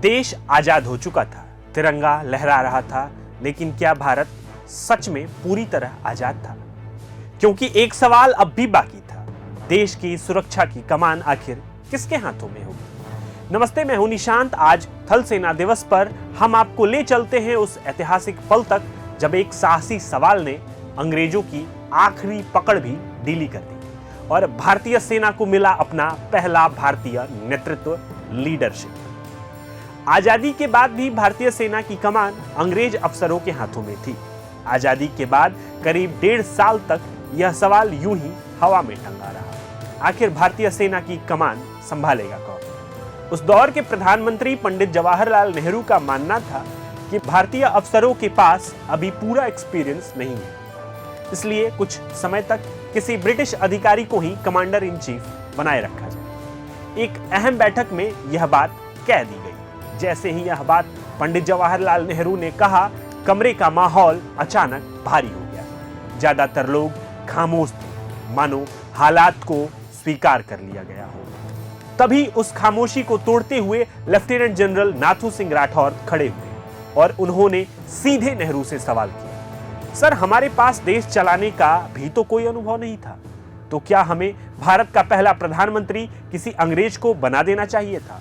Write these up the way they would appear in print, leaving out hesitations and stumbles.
देश आजाद हो चुका था, तिरंगा लहरा रहा था, लेकिन क्या भारत सच में पूरी तरह आजाद था? क्योंकि एक सवाल अब भी बाकी था, देश की सुरक्षा की कमान आखिर किसके हाथों में होगी? नमस्ते, मैं हूं निशांत। आज थल सेना दिवस पर हम आपको ले चलते हैं उस ऐतिहासिक पल तक जब एक साहसी सवाल ने अंग्रेजों की आखिरी पकड़ भी ढीली कर दी और भारतीय सेना को मिला अपना पहला भारतीय नेतृत्व, लीडरशिप। आजादी के बाद भी भारतीय सेना की कमान अंग्रेज अफसरों के हाथों में थी। आजादी के बाद करीब 1.5 साल तक यह सवाल यूं ही हवा में टंगा रहा, आखिर भारतीय सेना की कमान संभालेगा कौन? उस दौर के प्रधानमंत्री पंडित जवाहरलाल नेहरू का मानना था कि भारतीय अफसरों के पास अभी पूरा एक्सपीरियंस नहीं है, इसलिए कुछ समय तक किसी ब्रिटिश अधिकारी को ही कमांडर इन चीफ बनाए रखा जाए। एक अहम बैठक में यह बात कह दी गई। जैसे ही यह बात पंडित जवाहरलाल नेहरू ने कहा, कमरे का माहौल अचानक भारी हो गया। ज्यादातर लोग खामोश थे, मानो हालात को स्वीकार कर लिया गया हो। तभी उस खामोशी को तोड़ते हुए लेफ्टिनेंट जनरल नाथू सिंह राठौर खड़े हुए और उन्होंने सीधे नेहरू से सवाल किया, सर, हमारे पास देश चलाने का भी तो कोई अनुभव नहीं था, तो क्या हमें भारत का पहला प्रधानमंत्री किसी अंग्रेज को बना देना चाहिए था?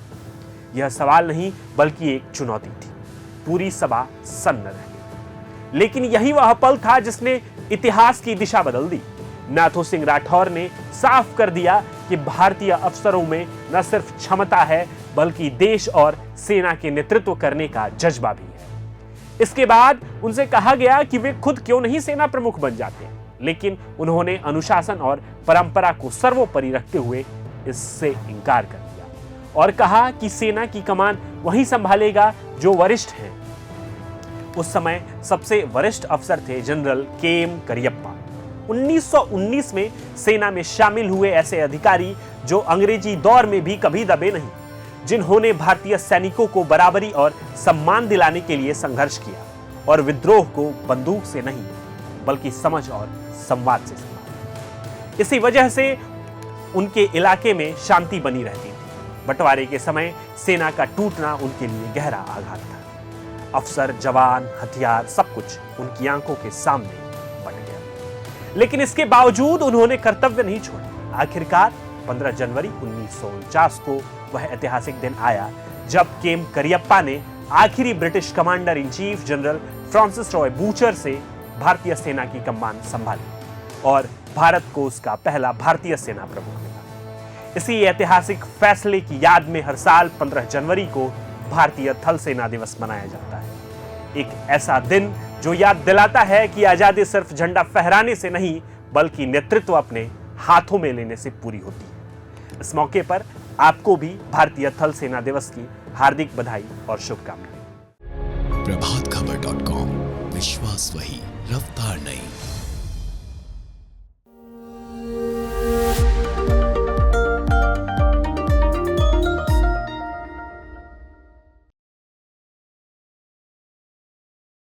यह सवाल नहीं बल्कि एक चुनौती थी। पूरी सभा सन्न रह गई। लेकिन यही वह पल था जिसने इतिहास की दिशा बदल दी। नाथू सिंह राठौर ने साफ कर दिया कि भारतीय अफसरों में न सिर्फ क्षमता है बल्कि देश और सेना के नेतृत्व करने का जज्बा भी है। इसके बाद उनसे कहा गया कि वे खुद क्यों नहीं सेना प्रमुख बन जाते, लेकिन उन्होंने अनुशासन और परंपरा को सर्वोपरि रखते हुए इससे इनकार कर दिया और कहा कि सेना की कमान वही संभालेगा जो वरिष्ठ हैं। उस समय सबसे वरिष्ठ अफसर थे जनरल के.एम. करियप्पा। 1919 में सेना में शामिल हुए ऐसे अधिकारी जो अंग्रेजी दौर में भी कभी दबे नहीं, जिन्होंने भारतीय सैनिकों को बराबरी और सम्मान दिलाने के लिए संघर्ष किया और विद्रोह को बंदूक से नहीं बल्कि समझ और संवाद से संभाला। इसी वजह से उनके इलाके में शांति बनी रहती थी। बंटवारे के समय सेना का टूटना उनके लिए गहरा आघात था। अफसर, जवान, हथियार, सब कुछ उनकी आंखों के सामने बट गया, लेकिन इसके बावजूद उन्होंने कर्तव्य नहीं छोड़ा। आखिरकार 15 जनवरी 1949 को वह ऐतिहासिक दिन आया जब के.एम. करियप्पा ने आखिरी British commander in chief general Francis Roy butcher से भारतीय सेना की कमान संभाली और भारत को उसका पहला भारतीय सेना प्रमुख मिला। इसी ऐतिहासिक फैसले की याद में हर साल 15 जनवरी को भारतीय थल सेना दिवस मनाया जाता है। एक ऐसा दिन जो याद दिलाता है कि आजादी सिर्फ झंडा फहराने से नहीं बल्कि नेतृत्व अपने हाथों में लेने से पूरी होती है। इस मौके पर आपको भी भारतीय थल सेना दिवस की हार्दिक बधाई और शुभकामनाएं। प्रभातखबर.com, विश्वास वही, रफ्तार नहीं।